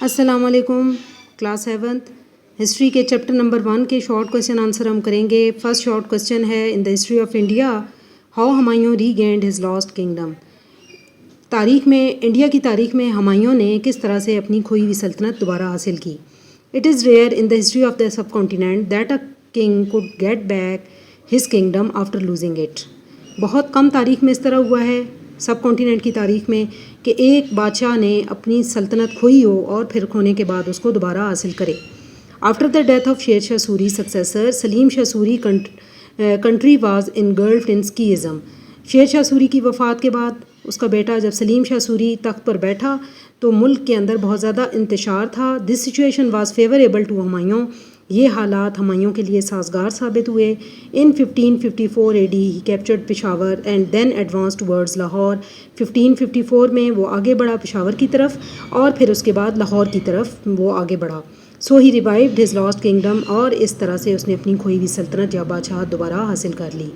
السلام علیکم. Class 7 history کے چیپٹر نمبر 1 کے شارٹ کویشچن آنسر ہم کریں گے. فرسٹ شارٹ کویشچن ہے in the history of India how Humayun regained his last kingdom. تاریخ میں انڈیا کی تاریخ میں ہمایوں نے کس طرح سے اپنی کھوئی ہوئی سلطنت دوبارہ حاصل کی. It is rare in the history of the subcontinent that a king could get back his kingdom after losing it. بہت کم تاریخ میں اس طرح ہوا ہے سب کانٹیننٹ کی تاریخ میں کہ ایک بادشاہ نے اپنی سلطنت کھوئی ہو اور پھر کھونے کے بعد اس کو دوبارہ حاصل کرے. After the death of Sher Shah Suri successor Salim Shah Suri country was engulfed in schism. Sher Shah sorry کی وفات کے بعد اس کا بیٹا جب سلیم شاہ سوری تخت پر بیٹھا تو ملک کے اندر بہت زیادہ انتشار تھا. This situation was favourable to Humayun. یہ حالات ہمایوں کے لیے سازگار ثابت ہوئے. In 1554 AD he captured Peshawar and then advance towards Lahore. 1554 میں وہ آگے بڑھا پشاور کی طرف اور پھر اس کے بعد لاہور کی طرف وہ آگے بڑھا. سو ہی ریوائوڈ ہز لاسٹ کنگڈم. اور اس طرح سے اس نے اپنی کھوئی ہوئی سلطنت یا بادشاہت دوبارہ حاصل کر لی.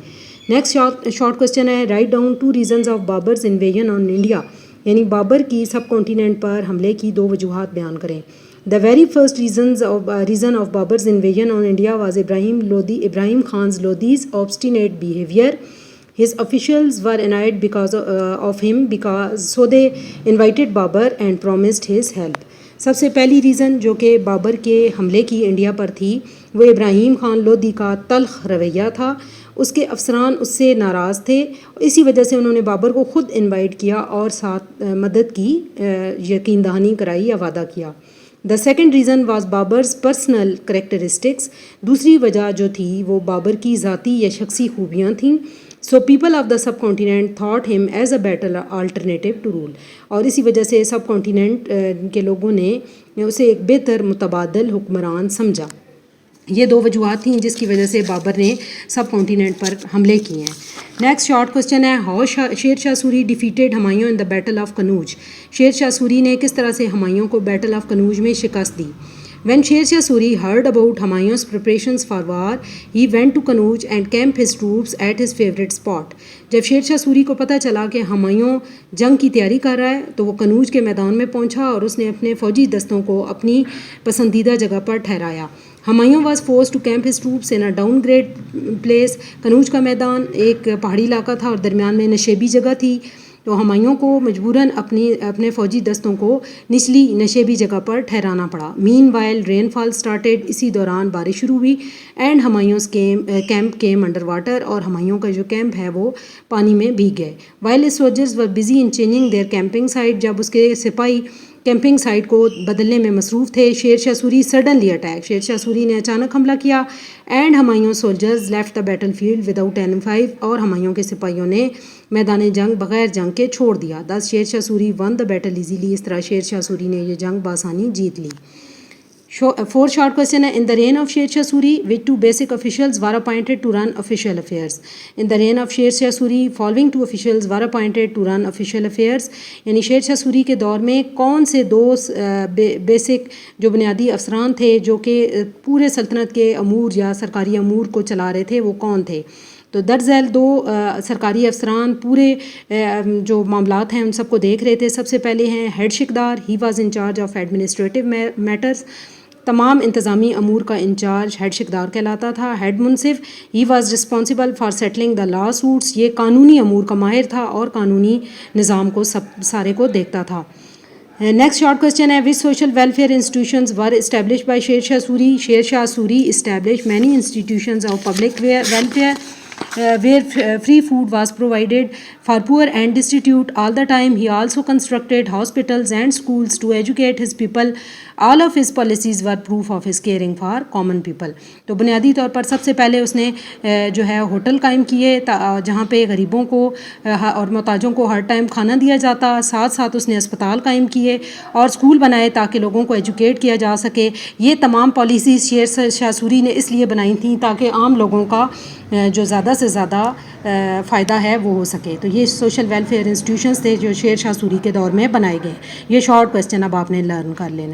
نیکسٹ شارٹ کویشچن ہے write down 2 reasons of Babur's invasion on India. یعنی بابر کی سب کانٹیننٹ پر حملے کی 2 وجوہات بیان کریں. The very first reason of Babur's invasion on India was Ibrahim Khan Lodi's obstinate behavior. His officials were annoyed because of him, so they invited Babur and promised his help. سب سے پہلی reason جو کہ بابر کے حملے کی India پر تھی وہ ابراہیم خان لودھی کا تلخ رویہ تھا. اس کے افسران اس سے ناراض تھے. اسی وجہ سے انہوں نے بابر کو خود انوائٹ کیا اور ساتھ مدد کی یقین دہانی کرائی یا وعدہ کیا. The second reason was Babur's personal characteristics. دوسری وجہ جو تھی وہ بابر کی ذاتی یا شخصی خوبیاں تھیں. So people of the subcontinent thought him as a better alternative to rule. اور اسی وجہ سے سب کانٹیننٹ کے لوگوں نے اسے ایک بہتر متبادل حکمران سمجھا. یہ 2 وجوہات تھیں جس کی وجہ سے بابر نے سب کانٹیننٹ پر حملے کیے ہیں. نیکسٹ شارٹ کویشچن ہے how Sher Shah Suri defeated Humayun in the battle of Kannauj. Sher Shah sorry نے کس طرح سے ہمایوں کو بیٹل آف کنوج میں شکست دی. When Sher Shah Suri heard about Humayun's preparations for war, he went to Kanauj and camped his troops at his favorite spot. جب شیر Shah sorry کو پتہ چلا کہ ہمایوں جنگ کی تیاری کر رہا ہے تو وہ کنوج کے میدان میں پہنچا اور اس نے اپنے فوجی دستوں کو اپنی پسندیدہ جگہ پر ٹھہرایا. Humayun was force to camp his troops in a down grade place. Kannauj کا میدان ایک پہاڑی علاقہ تھا اور درمیان میں نشیبی جگہ تھی تو ہمایوں کو مجبوراً اپنے فوجی دستوں کو نچلی نشیبی جگہ پر ٹھہرانا پڑا. مین وائل رین فال اسٹارٹیڈ. اسی دوران بارش شروع ہوئی. And Humayun's camp came under water. اور ہمایوں کا جو کیمپ ہے وہ پانی میں بھیگ گئے. While his soldiers were busy in changing their camping site. جب اس کے سپاہی کیمپنگ سائٹ کو بدلنے میں مصروف تھے شیر شاہ سوری سڈنلی اٹیک. شیر شاہ سوری نے اچانک حملہ کیا. And Humayun soldiers left the battle field without any fight. اور ہمایوں کے سپاہیوں نے میدان جنگ بغیر جنگ کے چھوڑ دیا. This Sher Shah Suri won the battle easily. اس طرح شیر شاہ سوری نے یہ جنگ بآسانی جیت لی. 4 شارٹ کویشچن ہے in the reign of Sher Shah Suri which 2 basic officials were appointed to run official affairs. In the reign of Sher Shah Suri following 2 officials were appointed to run official affairs. یعنی شیر شاہ سوری کے دور میں کون سے 2 بیسک جو بنیادی افسران تھے جو کہ پورے سلطنت کے امور یا سرکاری امور کو چلا رہے تھے وہ کون تھے. تو درذیل 2 سرکاری افسران پورے جو معاملات ہیں ان سب کو دیکھ رہے تھے. سب سے پہلے ہیں head shiqdar. He was in charge of administrative matters. تمام انتظامی امور کا انچارج ہیڈ شکدار کہلاتا تھا. Head munsif. He was responsible for settling the lawsuits. یہ قانونی امور کا ماہر تھا اور قانونی نظام کو سارے کو دیکھتا تھا. نیکسٹ شارٹ کویشچن ہے which social welfare institutions were established by Sher Shah Suri. Sher Shah Suri establish many institutions of public welfare where free food was provided for poor and destitute all the time. He also constructed hospitals and schools to educate his people. All of his policies were proof of his caring for common people. تو بنیادی طور پر سب سے پہلے اس نے جو ہے hotel قائم کیے جہاں پہ غریبوں کو اور محتاجوں کو ہر ٹائم کھانا دیا جاتا. ساتھ ساتھ اس نے اسپتال قائم کیے اور اسکول بنائے تاکہ لوگوں کو ایجوکیٹ کیا جا سکے. یہ تمام پالیسیز شیر شاہ سوری نے اس لیے بنائی تھیں تاکہ عام لوگوں کا جو زیادہ سے زیادہ فائدہ ہے وہ ہو سکے. تو یہ سوشل ویلفیئر انسٹیٹیوشنز تھے جو شیر شاہ سوری کے دور میں بنائے گئے. یہ شارٹ کویشچن اب آپ نے لرن کر لینا.